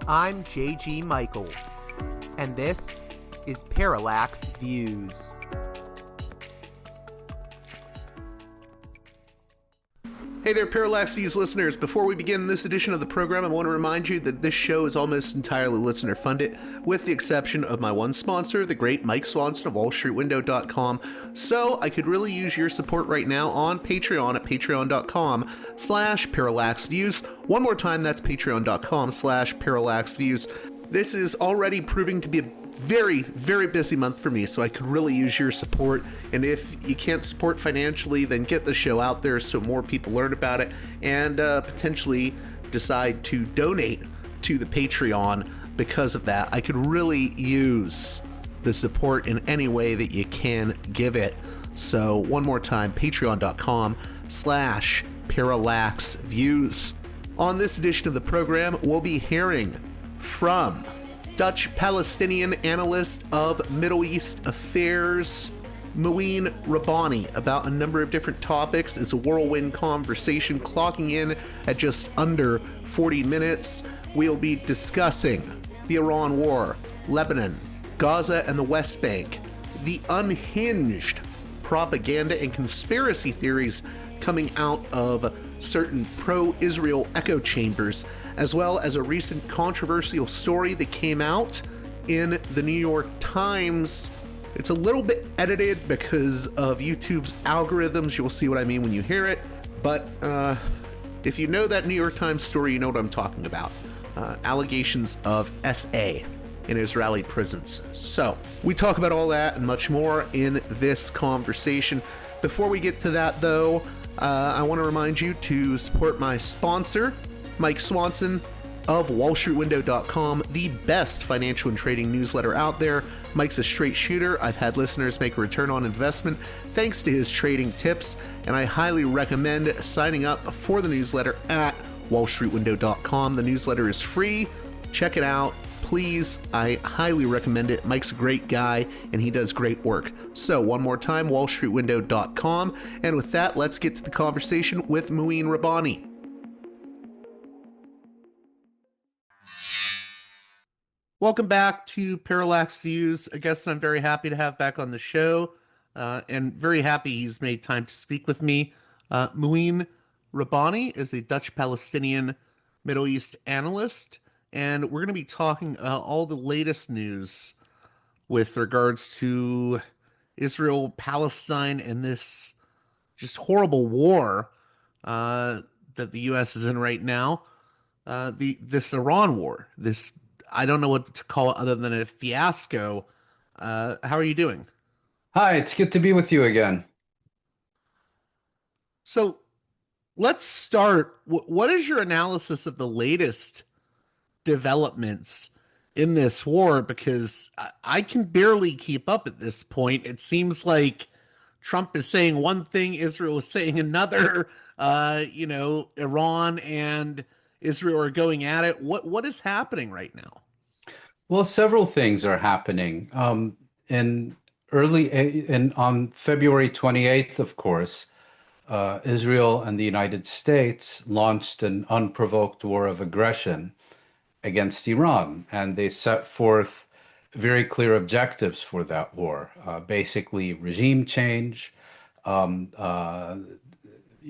I'm JG Michael, and this is Parallax Views. Hey there, Parallax Views listeners. Before we begin this edition of the program, I want to remind you that this show is almost entirely listener-funded, with the exception of my one sponsor, the great Mike Swanson of WallStreetWindow.com. So I could really use your support right now on Patreon at patreon.com/parallaxviews. One more time, that's patreon.com/parallaxviews. This is already proving to be a very, very busy month for me, so I could really use your support. And if you can't support financially, then get the show out there so more people learn about it and potentially decide to donate to the Patreon. Because of that, I could really use the support in any way that you can give it. So one more time, patreon.com/parallaxviews. On this edition of the program, we'll be hearing from Dutch-Palestinian analyst of Middle East affairs, Mouin Rabbani, about a number of different topics. It's a whirlwind conversation clocking in at just under 40 minutes. We'll be discussing the Iran war, Lebanon, Gaza and the West Bank, the unhinged propaganda and conspiracy theories coming out of certain pro-Israel echo chambers, as well as a recent controversial story that came out in the New York Times. It's a little bit edited because of YouTube's algorithms. You'll see what I mean when you hear it. But if you know that New York Times story, you know what I'm talking about. Allegations of SA in Israeli prisons. So we talk about all that and much more in this conversation. Before we get to that, though, I want to remind you to support my sponsor, Mike Swanson of WallStreetWindow.com, the best financial and trading newsletter out there. Mike's a straight shooter. I've had listeners make a return on investment thanks to his trading tips, and I highly recommend signing up for the newsletter at WallStreetWindow.com. The newsletter is free. Check it out, please. I highly recommend it. Mike's a great guy, and he does great work. So one more time, WallStreetWindow.com. And with that, let's get to the conversation with Mouin Rabbani. Welcome back to Parallax Views, a guest that I'm very happy to have back on the show, and very happy he's made time to speak with me. Mouin Rabbani is a Dutch-Palestinian Middle East analyst, and we're going to be talking all the latest news with regards to Israel, Palestine, and this just horrible war that the U.S. is in right now. This Iran war, this, I don't know what to call it other than a fiasco. How are you doing? Hi, it's good to be with you again. So let's start. What is your analysis of the latest developments in this war? Because I can barely keep up at this point. It seems like Trump is saying one thing, Israel is saying another. Iran and Israel are going at it. What is happening right now? Well, several things are happening. On February 28th, of course, Israel and the United States launched an unprovoked war of aggression against Iran, and they set forth very clear objectives for that war. Basically, regime change,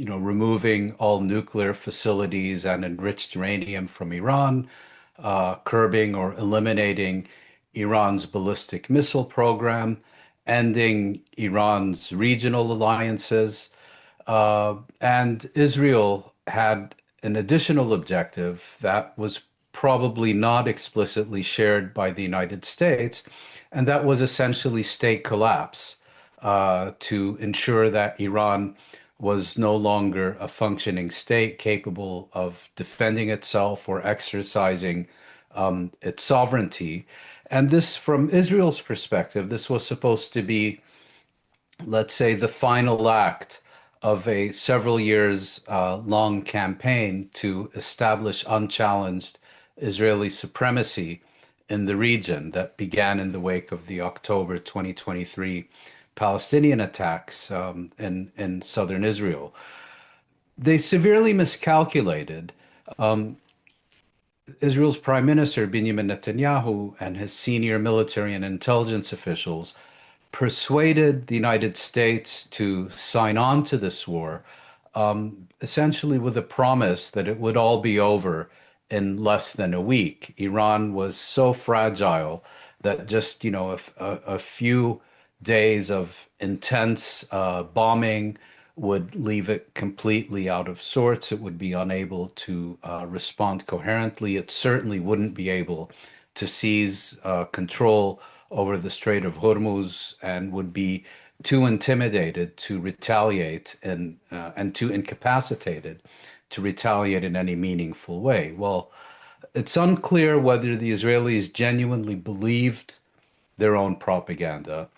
removing all nuclear facilities and enriched uranium from Iran, curbing or eliminating Iran's ballistic missile program, ending Iran's regional alliances. And Israel had an additional objective that was probably not explicitly shared by the United States, and that was essentially state collapse, to ensure that Iran was no longer a functioning state capable of defending itself or exercising its sovereignty. And this, from Israel's perspective, this was supposed to be, let's say, the final act of a several years long campaign to establish unchallenged Israeli supremacy in the region that began in the wake of the October 2023 Palestinian attacks in southern Israel. They severely miscalculated. Israel's Prime Minister Benjamin Netanyahu and his senior military and intelligence officials persuaded the United States to sign on to this war, essentially with a promise that it would all be over in less than a week. Iran was so fragile that just, a few days of intense bombing would leave it completely out of sorts. It would be unable to respond coherently. It certainly wouldn't be able to seize control over the Strait of Hormuz and would be too intimidated to retaliate and too incapacitated to retaliate in any meaningful way. Well, it's unclear whether the Israelis genuinely believed their own propaganda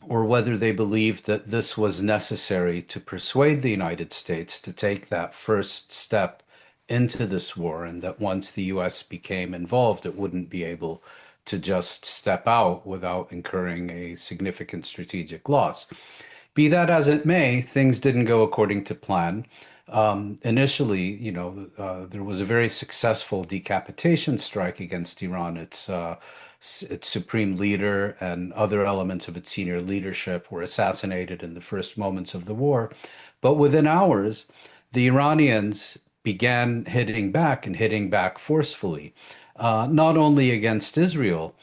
or whether they believed that this was necessary to persuade the United States to take that first step into this war, and that once the US became involved, it wouldn't be able to just step out without incurring a significant strategic loss. Be that as it may, things didn't go according to plan. Initially, there was a very successful decapitation strike against Iran. Its supreme leader and other elements of its senior leadership were assassinated in the first moments of the war. But within hours, the Iranians began hitting back and hitting back forcefully, not only against Israel,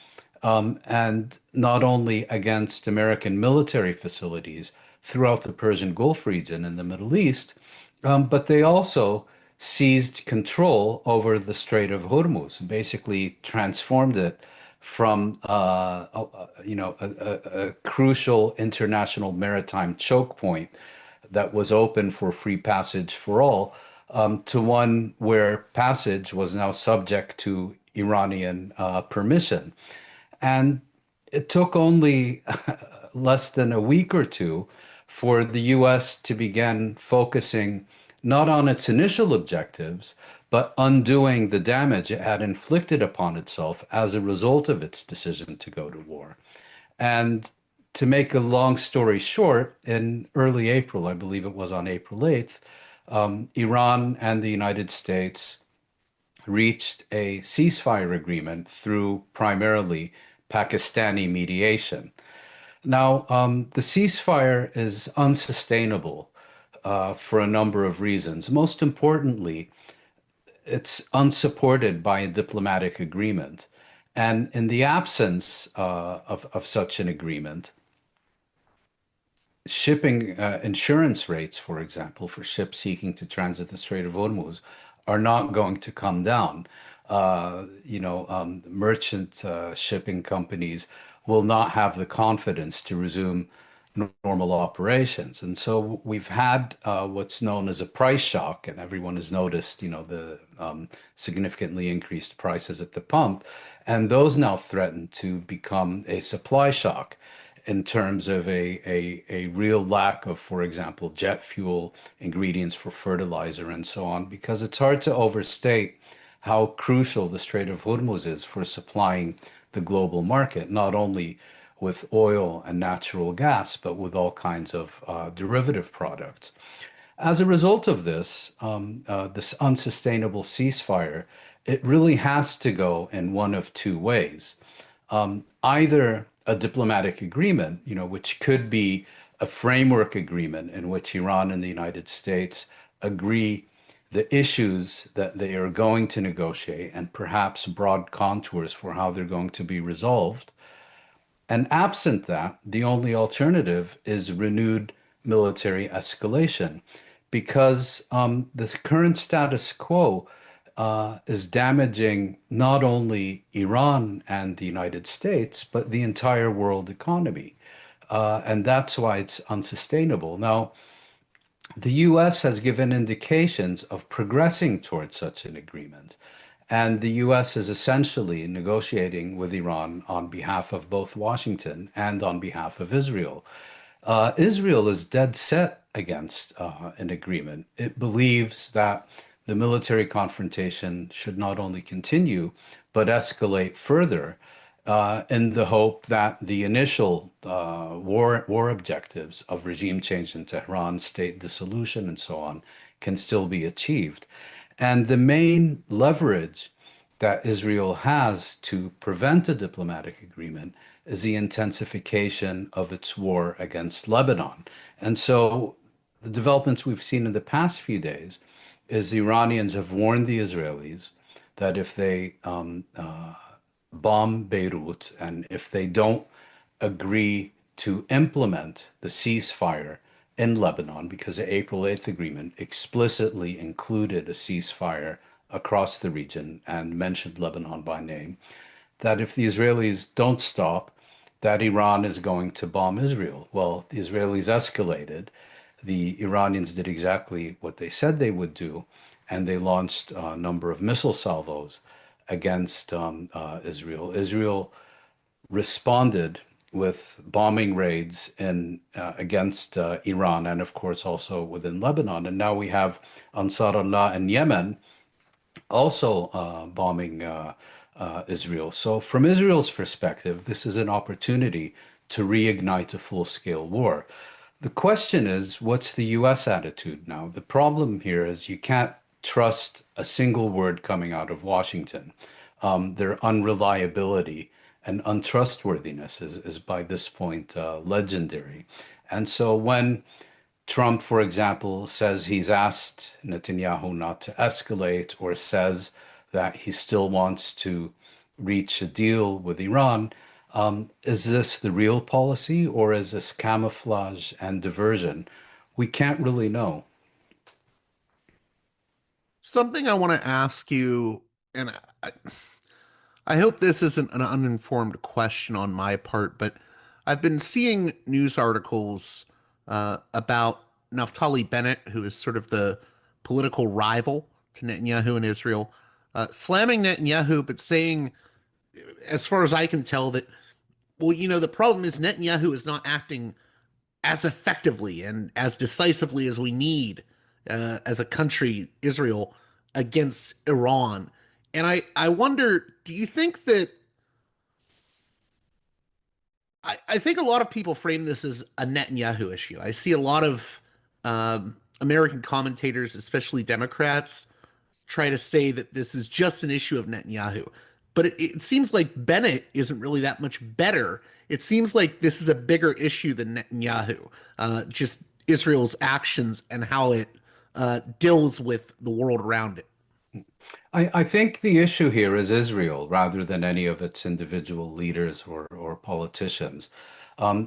and not only against American military facilities throughout the Persian Gulf region and the Middle East, but they also seized control over the Strait of Hormuz, basically transformed it from a crucial international maritime choke point that was open for free passage for all, to one where passage was now subject to Iranian permission. And it took only less than a week or two for the US to begin focusing not on its initial objectives, but undoing the damage it had inflicted upon itself as a result of its decision to go to war. And to make a long story short, in early April, I believe it was on April 8th, Iran and the United States reached a ceasefire agreement through primarily Pakistani mediation. Now, the ceasefire is unsustainable for a number of reasons. Most importantly, it's unsupported by a diplomatic agreement. And in the absence of such an agreement, shipping insurance rates, for example, for ships seeking to transit the Strait of Hormuz are not going to come down. Merchant shipping companies will not have the confidence to resume normal operations. And so we've had what's known as a price shock, and everyone has noticed, the significantly increased prices at the pump. And those now threaten to become a supply shock in terms of a real lack of, for example, jet fuel, ingredients for fertilizer, and so on, because it's hard to overstate how crucial the Strait of Hormuz is for supplying the global market, not only with oil and natural gas, but with all kinds of derivative products. As a result of this, this unsustainable ceasefire, it really has to go in one of two ways. Either a diplomatic agreement, which could be a framework agreement in which Iran and the United States agree the issues that they are going to negotiate and perhaps broad contours for how they're going to be resolved. And absent that, the only alternative is renewed military escalation because the current status quo is damaging not only Iran and the United States, but the entire world economy. And that's why it's unsustainable. Now, the US has given indications of progressing towards such an agreement. And the US is essentially negotiating with Iran on behalf of both Washington and on behalf of Israel. Israel is dead set against an agreement. It believes that the military confrontation should not only continue, but escalate further in the hope that the initial war objectives of regime change in Tehran, state dissolution, and so on can still be achieved. And the main leverage that Israel has to prevent a diplomatic agreement is the intensification of its war against Lebanon. And so the developments we've seen in the past few days is the Iranians have warned the Israelis that if they bomb Beirut and if they don't agree to implement the ceasefire in Lebanon, because the April 8th agreement explicitly included a ceasefire across the region and mentioned Lebanon by name, that if the Israelis don't stop, that Iran is going to bomb Israel. Well, the Israelis escalated. The Iranians did exactly what they said they would do, and they launched a number of missile salvos against Israel. Israel responded with bombing raids in against Iran and, of course, also within Lebanon. And now we have Ansar Allah in Yemen also bombing Israel. So, from Israel's perspective, this is an opportunity to reignite a full-scale war. The question is, what's the U.S. attitude now? The problem here is you can't trust a single word coming out of Washington. Their unreliability and untrustworthiness is by this point legendary. And so when Trump, for example, says he's asked Netanyahu not to escalate or says that he still wants to reach a deal with Iran. Is this the real policy or is this camouflage and diversion? We can't really know. Something I want to ask you, and I hope this isn't an uninformed question on my part, but I've been seeing news articles about Naftali Bennett, who is sort of the political rival to Netanyahu in Israel, slamming Netanyahu, but saying, as far as I can tell, that, well, the problem is Netanyahu is not acting as effectively and as decisively as we need as a country, Israel, against Iran. And I wonder, do you think that I think a lot of people frame this as a Netanyahu issue. I see a lot of American commentators, especially Democrats, try to say that this is just an issue of Netanyahu. But it seems like Bennett isn't really that much better. It seems like this is a bigger issue than Netanyahu, just Israel's actions and how it deals with the world around it. I think the issue here is Israel rather than any of its individual leaders or politicians.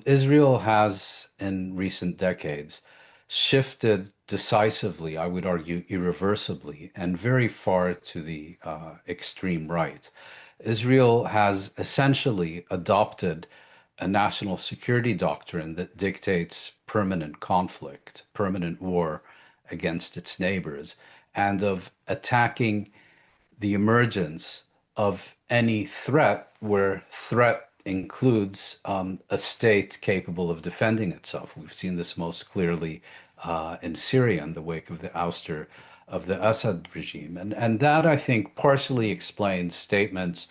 Israel has, in recent decades, shifted decisively, I would argue irreversibly, and very far to the extreme right. Israel has essentially adopted a national security doctrine that dictates permanent conflict, permanent war against its neighbors, and of attacking the emergence of any threat where threat includes a state capable of defending itself. We've seen this most clearly in Syria in the wake of the ouster of the Assad regime. And that, I think, partially explains statements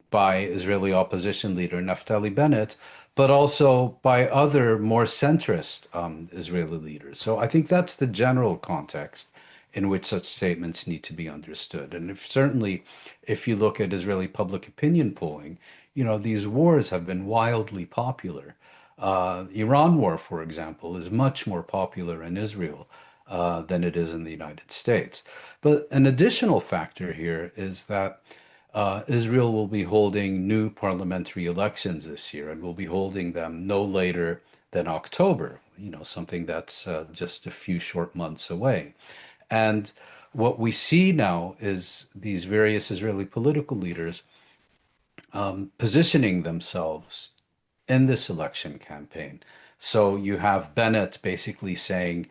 by Israeli opposition leader Naftali Bennett, but also by other more centrist Israeli leaders. So I think that's the general context in which such statements need to be understood. And certainly, if you look at Israeli public opinion polling, these wars have been wildly popular. Iran war, for example, is much more popular in Israel than it is in the United States. But an additional factor here is that Israel will be holding new parliamentary elections this year and will be holding them no later than October, something that's just a few short months away. And what we see now is these various Israeli political leaders positioning themselves in this election campaign. So you have Bennett basically saying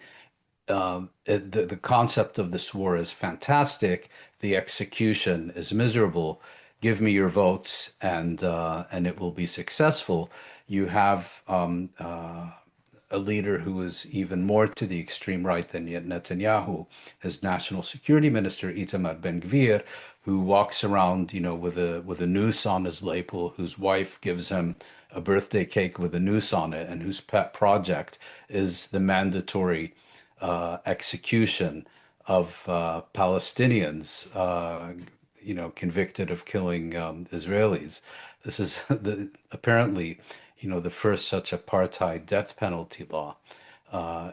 the concept of this war is fantastic, the execution is miserable. Give me your votes, and it will be successful. You have a leader who is even more to the extreme right than Netanyahu, his national security minister Itamar Ben-Gvir, who walks around, with a noose on his lapel, whose wife gives him a birthday cake with a noose on it, and whose pet project is the mandatory execution of Palestinians, convicted of killing Israelis. This is apparently, the first such apartheid death penalty law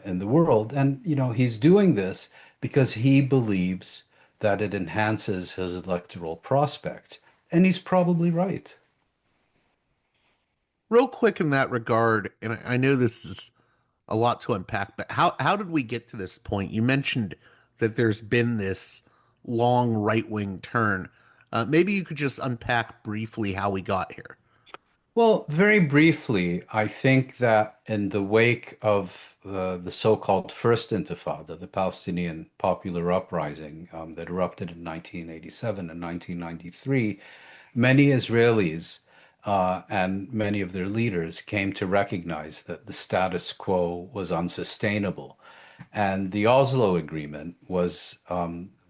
in the world. And, he's doing this because he believes that it enhances his electoral prospect. And he's probably right. Real quick in that regard, and I know this is a lot to unpack, but how did we get to this point? You mentioned that there's been this long right-wing turn. Maybe you could just unpack briefly how we got here. Well, very briefly, I think that in the wake of the so-called First Intifada, the Palestinian popular uprising that erupted in 1987 and 1993, many Israelis and many of their leaders came to recognize that the status quo was unsustainable. And the Oslo Agreement was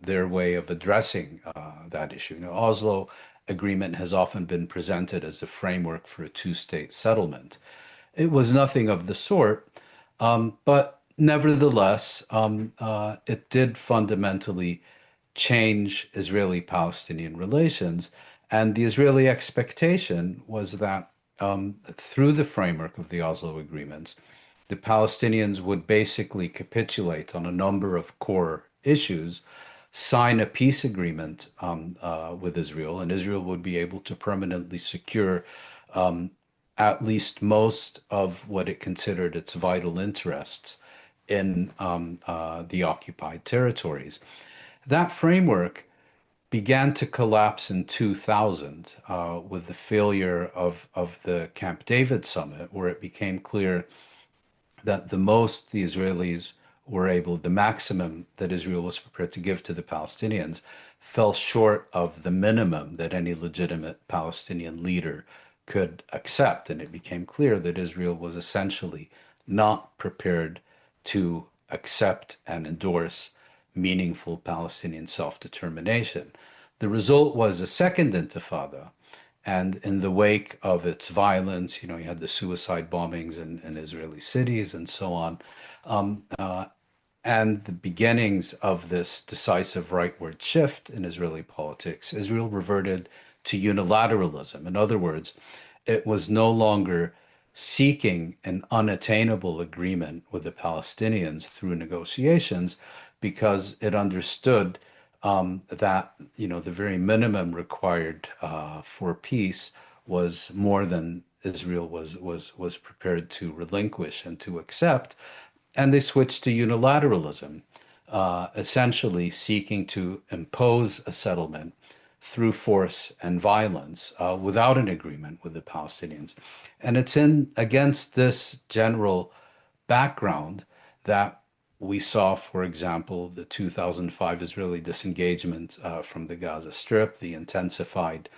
their way of addressing that issue. Oslo Agreement has often been presented as a framework for a two-state settlement. It was nothing of the sort, but nevertheless, it did fundamentally change Israeli-Palestinian relations. And the Israeli expectation was that through the framework of the Oslo agreements, the Palestinians would basically capitulate on a number of core issues, sign a peace agreement with Israel, and Israel would be able to permanently secure at least most of what it considered its vital interests in the occupied territories. That framework began to collapse in 2000 with the failure of the Camp David summit, where it became clear that the most the Israelis were able, the maximum that Israel was prepared to give to the Palestinians, fell short of the minimum that any legitimate Palestinian leader could accept. And it became clear that Israel was essentially not prepared to accept and endorse meaningful Palestinian self-determination. The result was a second intifada. And in the wake of its violence, you had the suicide bombings in Israeli cities and so on, and the beginnings of this decisive rightward shift in Israeli politics. Israel reverted to unilateralism. In other words, it was no longer seeking an unattainable agreement with the Palestinians through negotiations because it understood that the very minimum required for peace was more than Israel was prepared to relinquish and to accept, and they switched to unilateralism, essentially seeking to impose a settlement through force and violence without an agreement with the Palestinians. And it's in against this general background that we saw, for example, the 2005 Israeli disengagement from the Gaza Strip, the intensified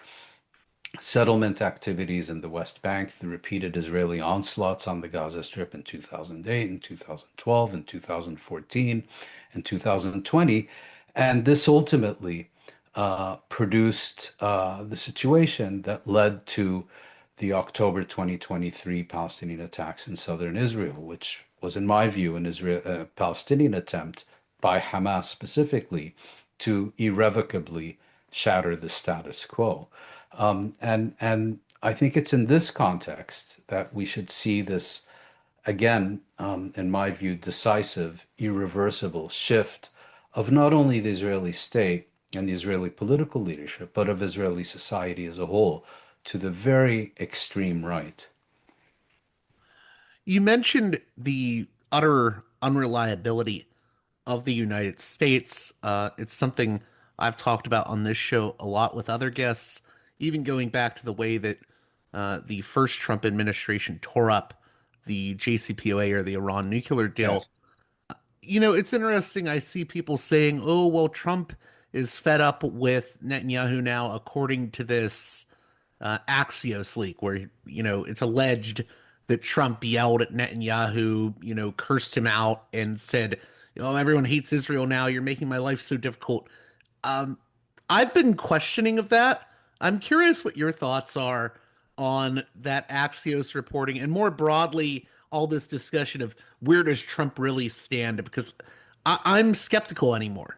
settlement activities in the West Bank, the repeated Israeli onslaughts on the Gaza Strip in 2008 and 2012 and 2014 and 2020. And this ultimately produced the situation that led to the October 2023 Palestinian attacks in southern Israel, which was, in my view, a Palestinian attempt by Hamas specifically to irrevocably shatter the status quo. And I think it's in this context that we should see this again, in my view, decisive, irreversible shift of not only the Israeli state and the Israeli political leadership, but of Israeli society as a whole to the very extreme right. You mentioned the utter unreliability of the United States. It's something I've talked about on this show a lot with other guests, even going back to the way that the first Trump administration tore up the JCPOA or the Iran nuclear deal. Yes. It's interesting. I see people saying, oh, well, Trump is fed up with Netanyahu now, according to this Axios leak, where, it's alleged that Trump yelled at Netanyahu, cursed him out and said, everyone hates Israel now. You're making my life so difficult. Um, I've been questioning of that. I'm curious what your thoughts are on that Axios reporting and more broadly, all this discussion of where does Trump really stand? Because I'm skeptical anymore.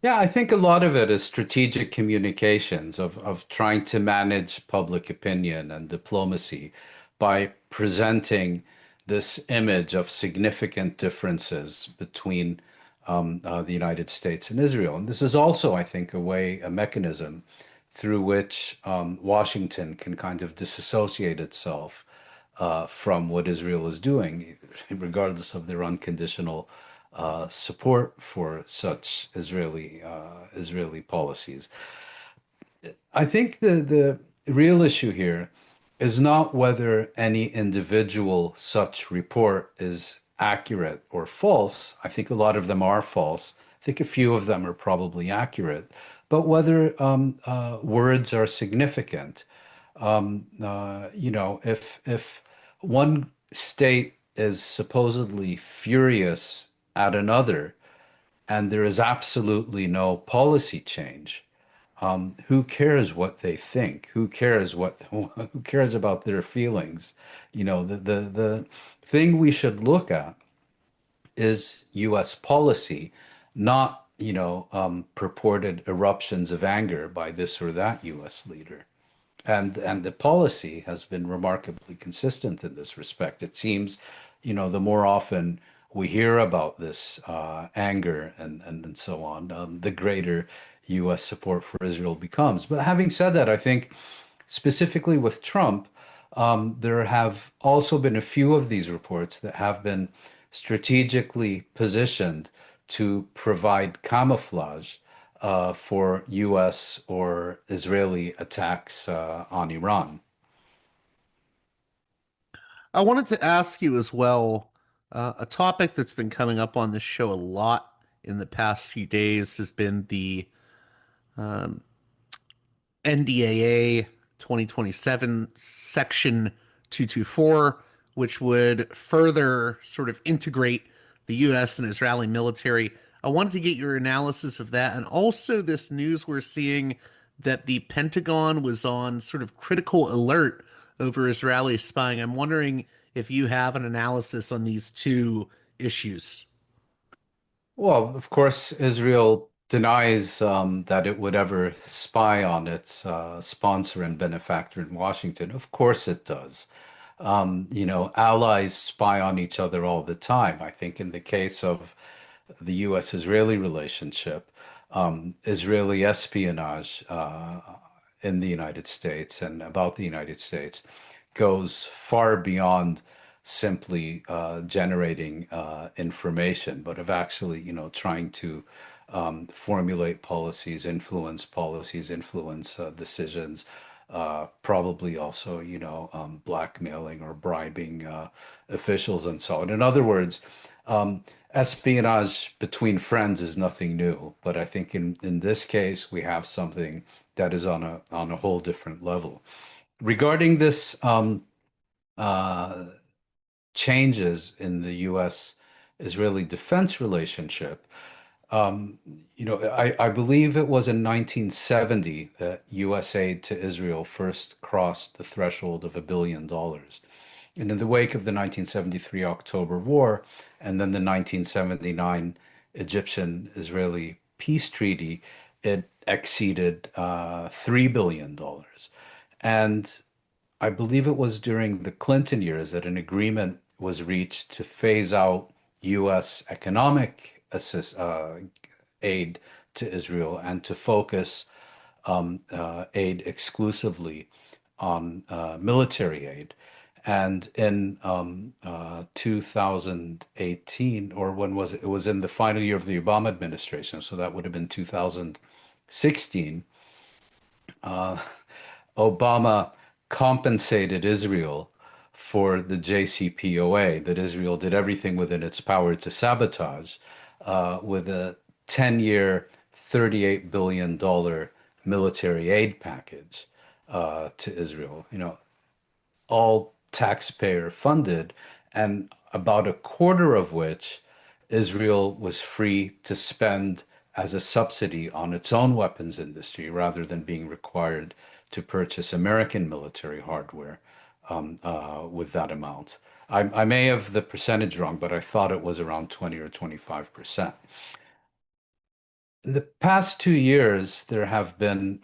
Yeah, I think a lot of it is strategic communications of trying to manage public opinion and diplomacy by presenting this image of significant differences between the United States and Israel. And this is also, I think, a mechanism through which Washington can kind of disassociate itself from what Israel is doing, regardless of their unconditional support for such Israeli policies. I think the real issue here is not whether any individual such report is accurate or false. I think a lot of them are false. I think a few of them are probably accurate, but whether words are significant. If one state is supposedly furious at another and there is absolutely no policy change, who cares what they think? Who cares about their feelings? The thing we should look at is U.S. policy, not purported eruptions of anger by this or that U.S. leader. And the policy has been remarkably consistent in this respect. It seems, the more often we hear about this anger and so on, the greater U.S. support for Israel becomes. But having said that, I think specifically with Trump, there have also been a few of these reports that have been strategically positioned to provide camouflage for U.S. or Israeli attacks on Iran. I wanted to ask you as well, a topic that's been coming up on this show a lot in the past few days has been the NDAA 2027 Section 224, which would further sort of integrate the U.S. and Israeli military. I wanted to get your analysis of that, and also this news we're seeing that the Pentagon was on sort of critical alert over Israeli spying. I'm wondering if you have an analysis on these two issues. Well, of course, Israel denies that it would ever spy on its sponsor and benefactor in Washington. Of course it does. Allies spy on each other all the time. I think in the case of the U.S.-Israeli relationship, Israeli espionage in the United States and about the United States goes far beyond simply generating information, but of actually, trying to formulate policies, influence decisions, probably also, blackmailing or bribing officials and so on. In other words, espionage between friends is nothing new, but I think in this case we have something that is on a whole different level. Regarding this uh, changes in the U.S.-Israeli defense relationship, um, I believe it was in 1970 that U.S. aid to Israel first crossed the threshold of $1 billion. And in the wake of the 1973 October War and then the 1979 Egyptian-Israeli peace treaty, it exceeded $3 billion. And I believe it was during the Clinton years that an agreement was reached to phase out U.S. economic aid to Israel and to focus aid exclusively on military aid. And in 2018, or when was it? It was in the final year of the Obama administration, so that would have been 2016. uh, Obama compensated Israel for the JCPOA that Israel did everything within its power to sabotage with a 10-year, $38 billion military aid package to Israel. All taxpayer funded, and about a quarter of which Israel was free to spend as a subsidy on its own weapons industry rather than being required to purchase American military hardware with that amount. I may have the percentage wrong, but I thought it was around 20 or 25%. In the past 2 years, there have been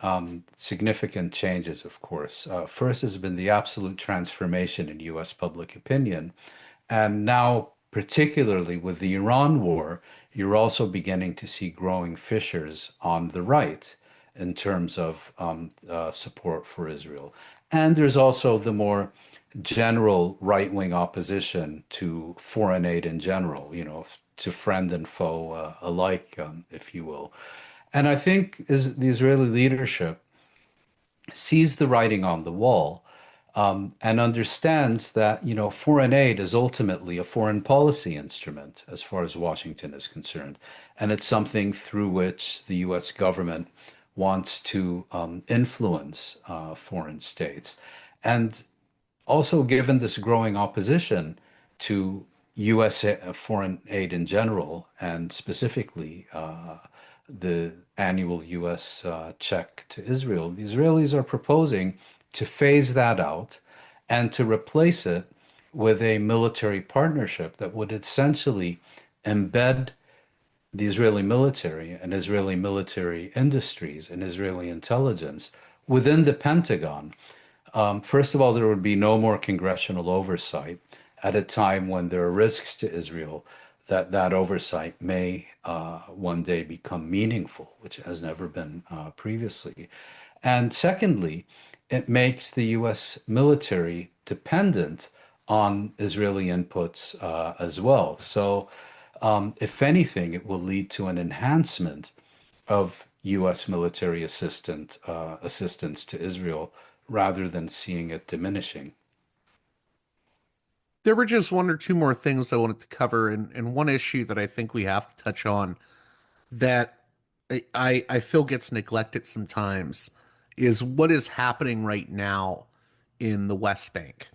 significant changes, of course. First has been the absolute transformation in US public opinion. And now, particularly with the Iran war, you're also beginning to see growing fissures on the right in terms of support for Israel. And there's also the more general right-wing opposition to foreign aid in general, to friend and foe alike, if you will. And I think is the Israeli leadership sees the writing on the wall, and understands that, foreign aid is ultimately a foreign policy instrument as far as Washington is concerned. And it's something through which the US government wants to influence foreign states. And also, given this growing opposition to U.S. foreign aid in general, and specifically the annual U.S. check to Israel, the Israelis are proposing to phase that out and to replace it with a military partnership that would essentially embed the Israeli military and Israeli military industries and Israeli intelligence within the Pentagon. First of all, there would be no more congressional oversight at a time when there are risks to Israel that that oversight may one day become meaningful, which has never been previously. And secondly, it makes the U.S. military dependent on Israeli inputs as well. So, if anything, it will lead to an enhancement of U.S. military assistance to Israel rather than seeing it diminishing. There were just one or two more things I wanted to cover, and one issue that I think we have to touch on that I feel gets neglected sometimes is what is happening right now in the West Bank.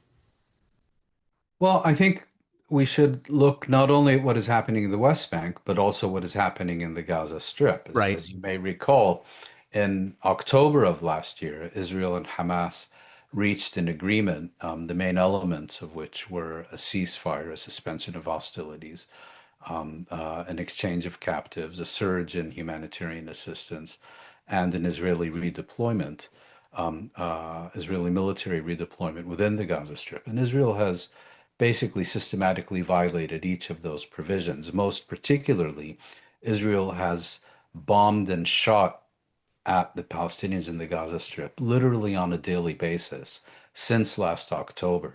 Well, I think we should look not only at what is happening in the West Bank, but also what is happening in the Gaza Strip. As, Right. as you may recall, in October of last year, Israel and Hamas reached an agreement, the main elements of which were a ceasefire, a suspension of hostilities, an exchange of captives, a surge in humanitarian assistance, and an Israeli redeployment, Israeli military redeployment within the Gaza Strip. And Israel has basically systematically violated each of those provisions. Most particularly, Israel has bombed and shot at the Palestinians in the Gaza Strip literally on a daily basis since last October.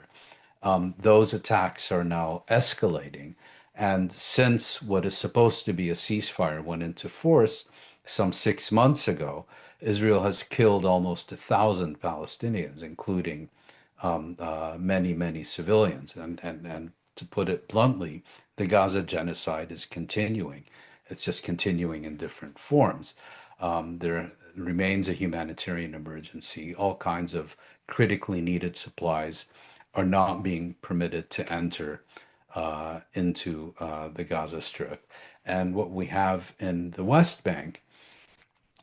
Those attacks are now escalating. And since what is supposed to be a ceasefire went into force some 6 months ago, Israel has killed almost 1,000 Palestinians, including many, many civilians. And to put it bluntly, the Gaza genocide is continuing. It's just continuing in different forms. There remains a humanitarian emergency. All kinds of critically needed supplies are not being permitted to enter into the Gaza Strip. And what we have in the West Bank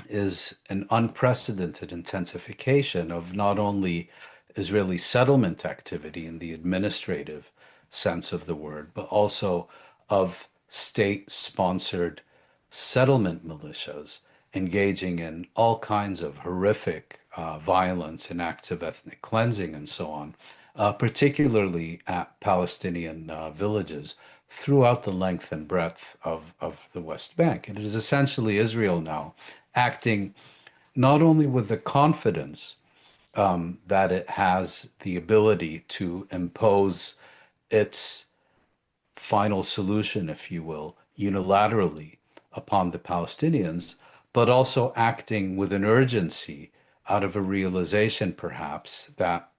is an unprecedented intensification of not only Israeli settlement activity in the administrative sense of the word, but also of state-sponsored settlement militias engaging in all kinds of horrific violence and acts of ethnic cleansing and so on, particularly at Palestinian villages throughout the length and breadth of the West Bank. And it is essentially Israel now acting not only with the confidence that it has the ability to impose its final solution, if you will, unilaterally upon the Palestinians, but also acting with an urgency out of a realization, perhaps, that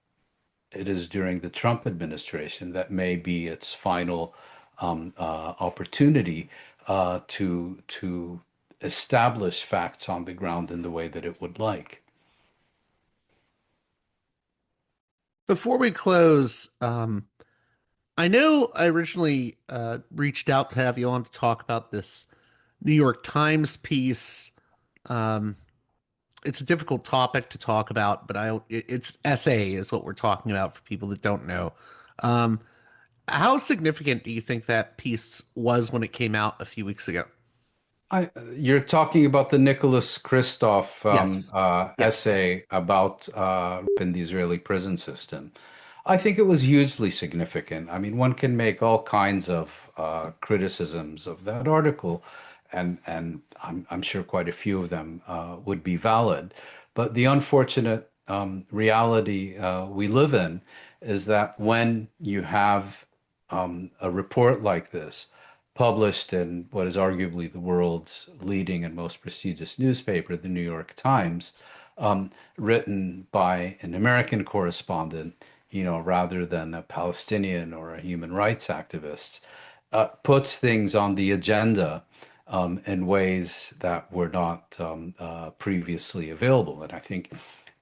it is during the Trump administration that may be its final opportunity to establish facts on the ground in the way that it would like. Before we close, I know I originally reached out to have you on to talk about this New York Times piece. Um, it's a difficult topic to talk about, but it's essay is what we're talking about for people that don't know. Um, how significant do you think that piece was when it came out a few weeks ago? You're talking about the Nicholas Kristof Yes. Yes. essay about in the Israeli prison system. I think it was hugely significant. I mean, one can make all kinds of criticisms of that article, and I'm sure quite a few of them would be valid. But the unfortunate reality we live in is that when you have a report like this published in what is arguably the world's leading and most prestigious newspaper, the New York Times, written by an American correspondent, rather than a Palestinian or a human rights activist, puts things on the agenda in ways that were not previously available. And I think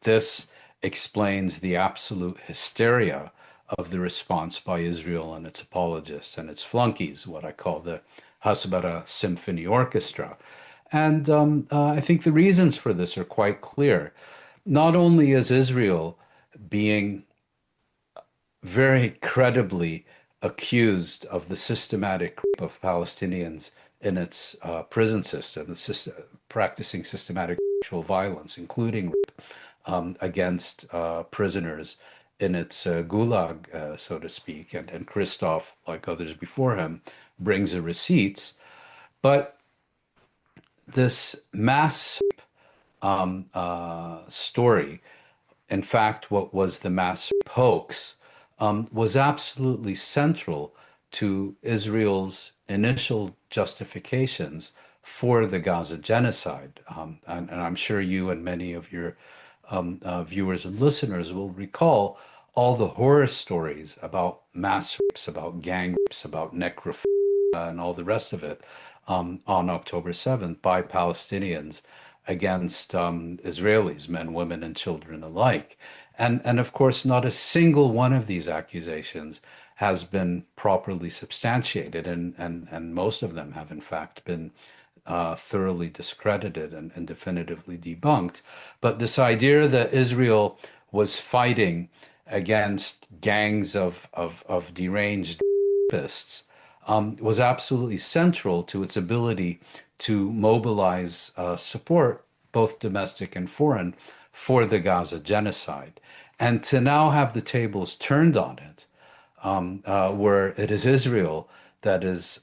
this explains the absolute hysteria of the response by Israel and its apologists and its flunkies, what I call the Hasbara Symphony Orchestra. And I think the reasons for this are quite clear. Not only is Israel being very credibly accused of the systematic rape of Palestinians in its prison system, practicing systematic sexual violence, including rape against prisoners in its gulag, so to speak. And Kristof, like others before him, brings the receipts. But this mass story, in fact, what was the mass hoax, was absolutely central to Israel's initial justifications for the Gaza genocide. And I'm sure you and many of your viewers and listeners will recall all the horror stories about mass rapes, about gang rapes, about necrophilia, and all the rest of it on October 7th by Palestinians against Israelis, men, women, and children alike. And of course, not a single one of these accusations has been properly substantiated, and most of them have, in fact, been thoroughly discredited and definitively debunked. But this idea that Israel was fighting against gangs of deranged rapists was absolutely central to its ability to mobilize support, both domestic and foreign, for the Gaza genocide. And to now have the tables turned on it, where it is Israel that is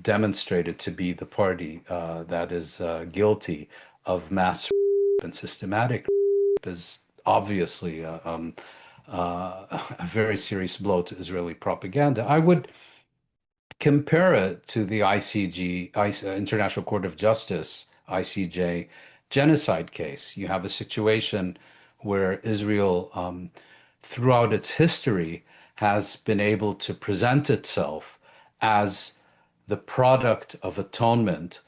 demonstrated to be the party that is guilty of mass rape and systematic rape, is obviously a very serious blow to Israeli propaganda. I would compare it to the ICG, International Court of Justice, ICJ genocide case. You have a situation where Israel, throughout its history, has been able to present itself as the product of atonement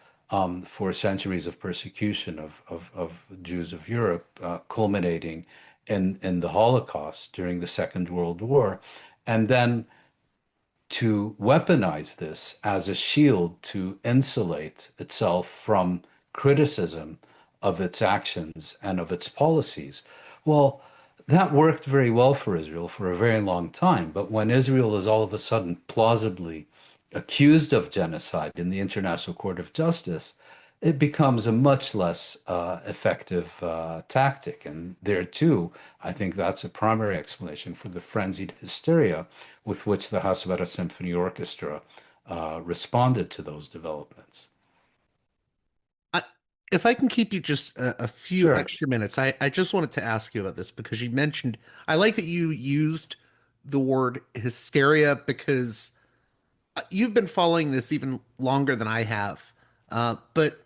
for centuries of persecution of Jews of Europe, culminating in the Holocaust during the Second World War, and then to weaponize this as a shield to insulate itself from criticism of its actions and of its policies. Well, that worked very well for Israel for a very long time. But when Israel is all of a sudden plausibly accused of genocide in the International Court of Justice, it becomes a much less effective tactic. And there too, I think that's a primary explanation for the frenzied hysteria with which the Hasbara Symphony Orchestra responded to those developments. I, if I can keep you just a few Sure. extra minutes, I just wanted to ask you about this because you mentioned, I like that you used the word hysteria because you've been following this even longer than I have. But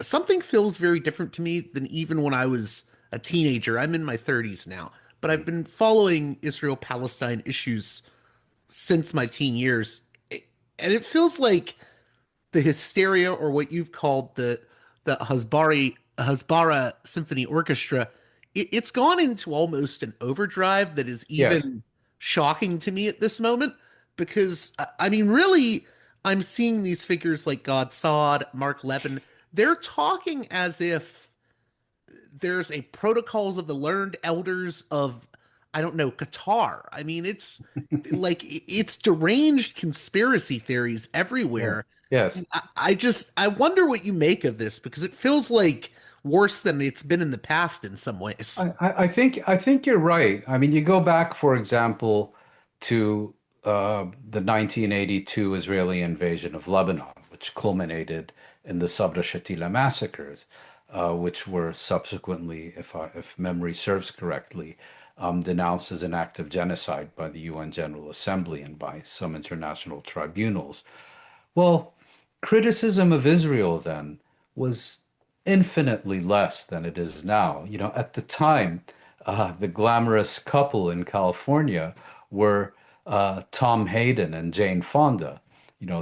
something feels very different to me than even when I was a teenager. I'm in my 30s now, but I've been following Israel-Palestine issues since my teen years. And it feels like the hysteria, or what you've called the Hasbara Symphony Orchestra, it's gone into almost an overdrive that is Yes. even shocking to me at this moment. Because I mean, really, I'm seeing these figures like God Saad, Mark Levin. They're talking as if there's a protocols of the learned elders of, I don't know, Qatar. I mean, it's like it's deranged conspiracy theories everywhere. Yes. Yes. I wonder what you make of this because it feels like worse than it's been in the past in some ways. I think you're right. I mean, you go back, for example, to the 1982 Israeli invasion of Lebanon, which culminated in the Sabra Shatila massacres, which were subsequently, if memory serves correctly, denounced as an act of genocide by the UN General Assembly and by some international tribunals. Well, criticism of Israel then was infinitely less than it is now. At the time, the glamorous couple in California were Tom Hayden and Jane Fonda.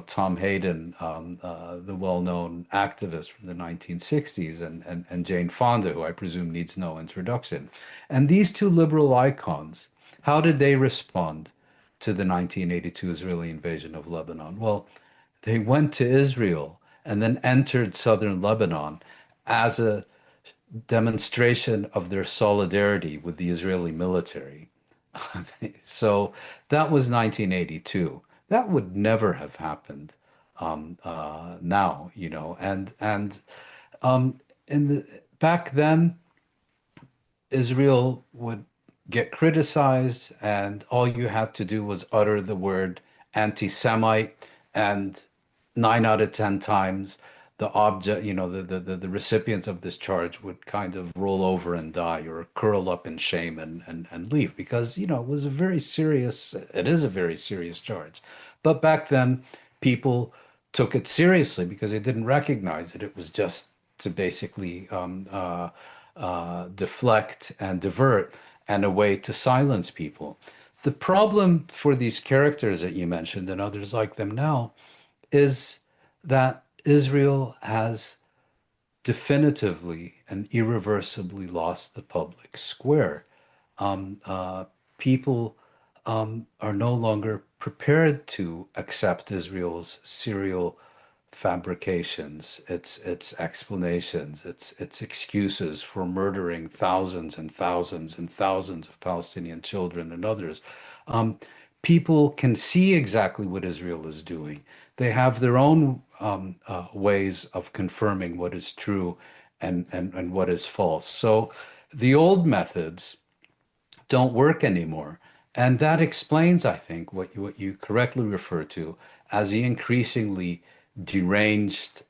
Tom Hayden, the well-known activist from the 1960s, and Jane Fonda, who I presume needs no introduction. And these two liberal icons, how did they respond to the 1982 Israeli invasion of Lebanon? Well, they went to Israel and then entered southern Lebanon as a demonstration of their solidarity with the Israeli military. So that was 1982. That would never have happened now, and um, in the back then, Israel would get criticized, and all you had to do was utter the word anti-Semite, and 9 out of 10 times, the object, the recipient of this charge would kind of roll over and die or curl up in shame and leave because, it was a very serious, it is a very serious charge. But back then, people took it seriously because they didn't recognize it. It was just to basically deflect and divert and a way to silence people. The problem for these characters that you mentioned and others like them now is that Israel has definitively and irreversibly lost the public square. People are no longer prepared to accept Israel's serial fabrications, its explanations, its excuses for murdering thousands and thousands and thousands of Palestinian children and others. Um, People can see exactly what Israel is doing. They have their own ways of confirming what is true and what is false. So the old methods don't work anymore. And that explains, I think, what you correctly refer to as the increasingly deranged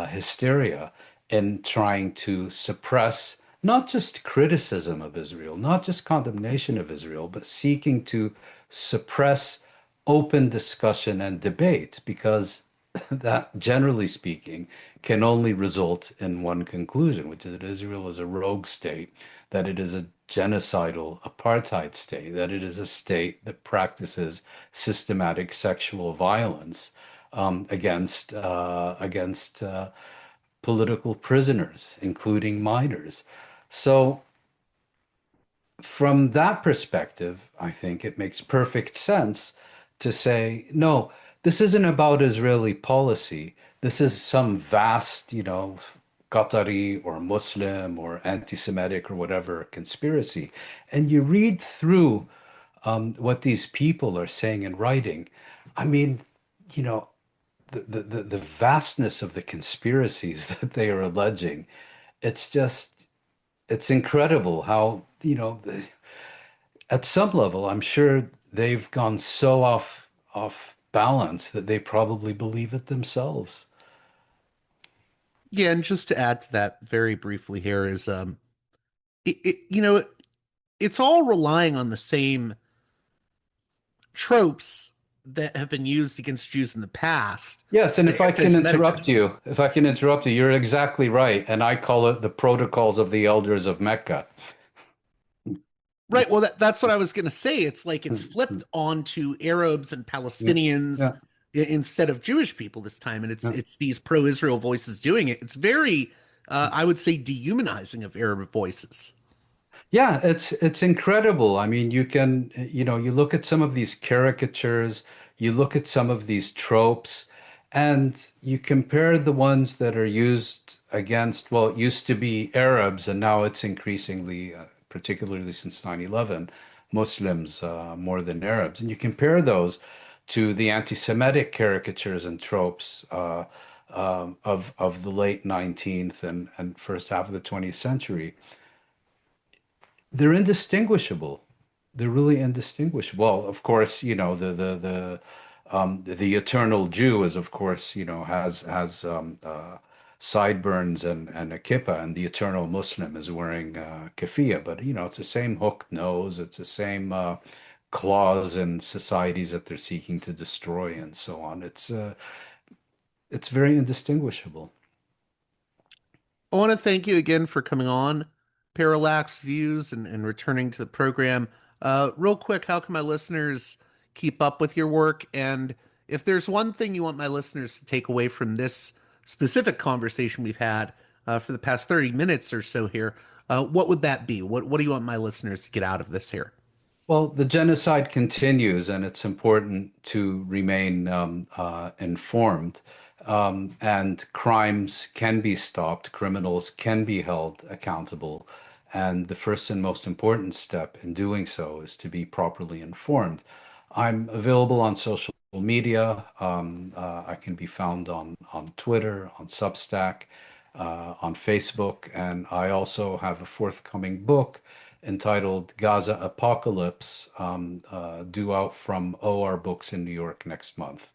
hysteria in trying to suppress not just criticism of Israel, not just condemnation of Israel, but seeking to suppress open discussion and debate, because that, generally speaking, can only result in one conclusion, which is that Israel is a rogue state, that it is a genocidal apartheid state, that it is a state that practices systematic sexual violence against political prisoners, including minors. So from that perspective, I think it makes perfect sense to say, no, this isn't about Israeli policy. This is some vast, Qatari or Muslim or anti-Semitic or whatever conspiracy. And you read through what these people are saying and writing. I mean, you know, the vastness of the conspiracies that they are alleging, it's just, it's incredible how, at some level, I'm sure they've gone so off balance that they probably believe it themselves. Yeah, and just to add to that very briefly here is it's all relying on the same tropes that have been used against Jews in the past. Yes, and The anti-Semitic tropes. if I can interrupt you, you're exactly right. And I call it the protocols of the elders of Mecca. Right. Well, that's what I was going to say. It's like it's flipped onto Arabs and Yeah, Palestinians yeah, instead of Jewish people this time, and it's yeah. it's these pro-Israel voices doing it. It's very, I would say, dehumanizing of Arab voices. Yeah, it's incredible. I mean, you look at some of these caricatures, you look at some of these tropes, and you compare the ones that are used against, well, it used to be Arabs, and now it's increasingly, particularly since 9/11, Muslims more than Arabs. And you compare those to the anti-Semitic caricatures and tropes of the late 19th and first half of the 20th century, they're indistinguishable. They're really indistinguishable. Well, of course, the eternal Jew is, of course, has sideburns and a kippah, and the eternal Muslim is wearing keffiyeh. But it's the same hooked nose. It's the same clause in societies that they're seeking to destroy, and so on. It's very indistinguishable. I want to thank you again for coming on Parallax Views and returning to the program. Real quick, how can my listeners keep up with your work? And if there's one thing you want my listeners to take away from this specific conversation we've had for the past 30 minutes or so here, what would that be? What do you want my listeners to get out of this here? Well, the genocide continues, and it's important to remain informed. And crimes can be stopped, criminals can be held accountable. And the first and most important step in doing so is to be properly informed. I'm available on social media. I can be found on Twitter, on Substack, on Facebook, and I also have a forthcoming book entitled Gaza Apocalypse, due out from OR Books in New York next month.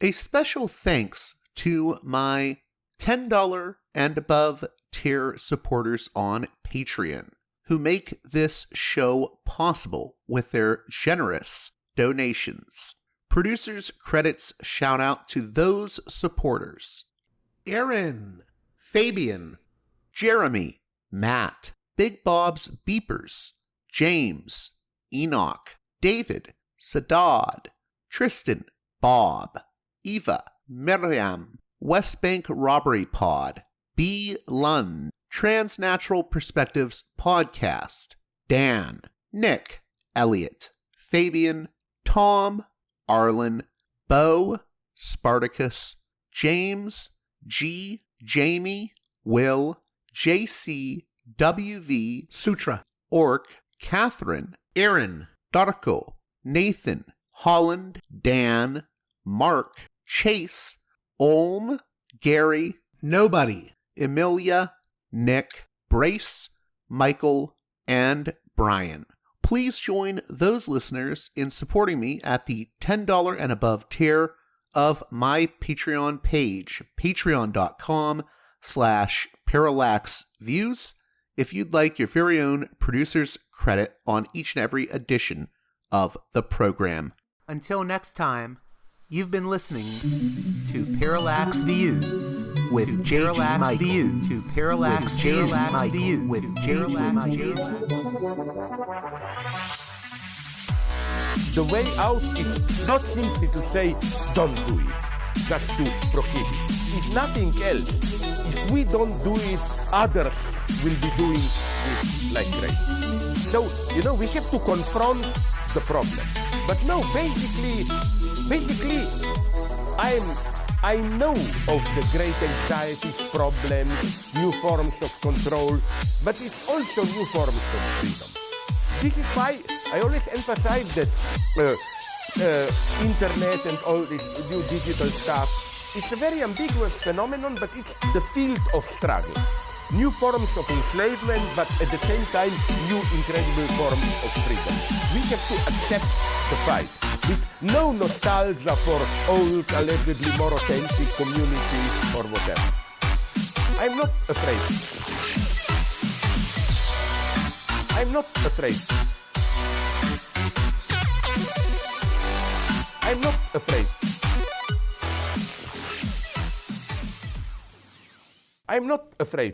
A special thanks to my $10 and above tier supporters on Patreon, who make this show possible with their generous donations. Producers credits shout out to those supporters: Aaron, Fabian, Jeremy, Matt, Big Bob's Beepers, James, Enoch, David, Sadad, Tristan, Bob, Eva, Miriam, West Bank Robbery Pod, B. Lund, Transnatural Perspectives Podcast, Dan, Nick, Elliot, Fabian, Tom, Arlen, Bo, Spartacus, James, G, Jamie, Will, JC, WV, Sutra, Orc, Catherine, Aaron, Darko, Nathan, Holland, Dan, Mark, Chase, Olm, Gary, Nobody, Emilia, Nick, Brace, Michael, and Brian. Please join those listeners in supporting me at the $10 and above tier of my Patreon page, patreon.com/parallaxviews, if you'd like your very own producer's credit on each and every edition of the program. Until next time, you've been listening to Parallax Views with Parallax Views to Parallax Views with Parallax Views. The way out is not simply to say, don't do it, just to prohibit. It's nothing else. If we don't do it, others will be doing it like crazy. So, we have to confront the problem. But no, basically, I know of the great anxieties, problems, new forms of control, but it's also new forms of freedom. This is why I always emphasize that internet and all this new digital stuff, it's a very ambiguous phenomenon, but it's the field of struggle. New forms of enslavement, but at the same time, new incredible forms of freedom. We have to accept the fight with no nostalgia for old, allegedly more authentic communities or whatever. I'm not afraid. I'm not afraid. I'm not afraid. I'm not afraid.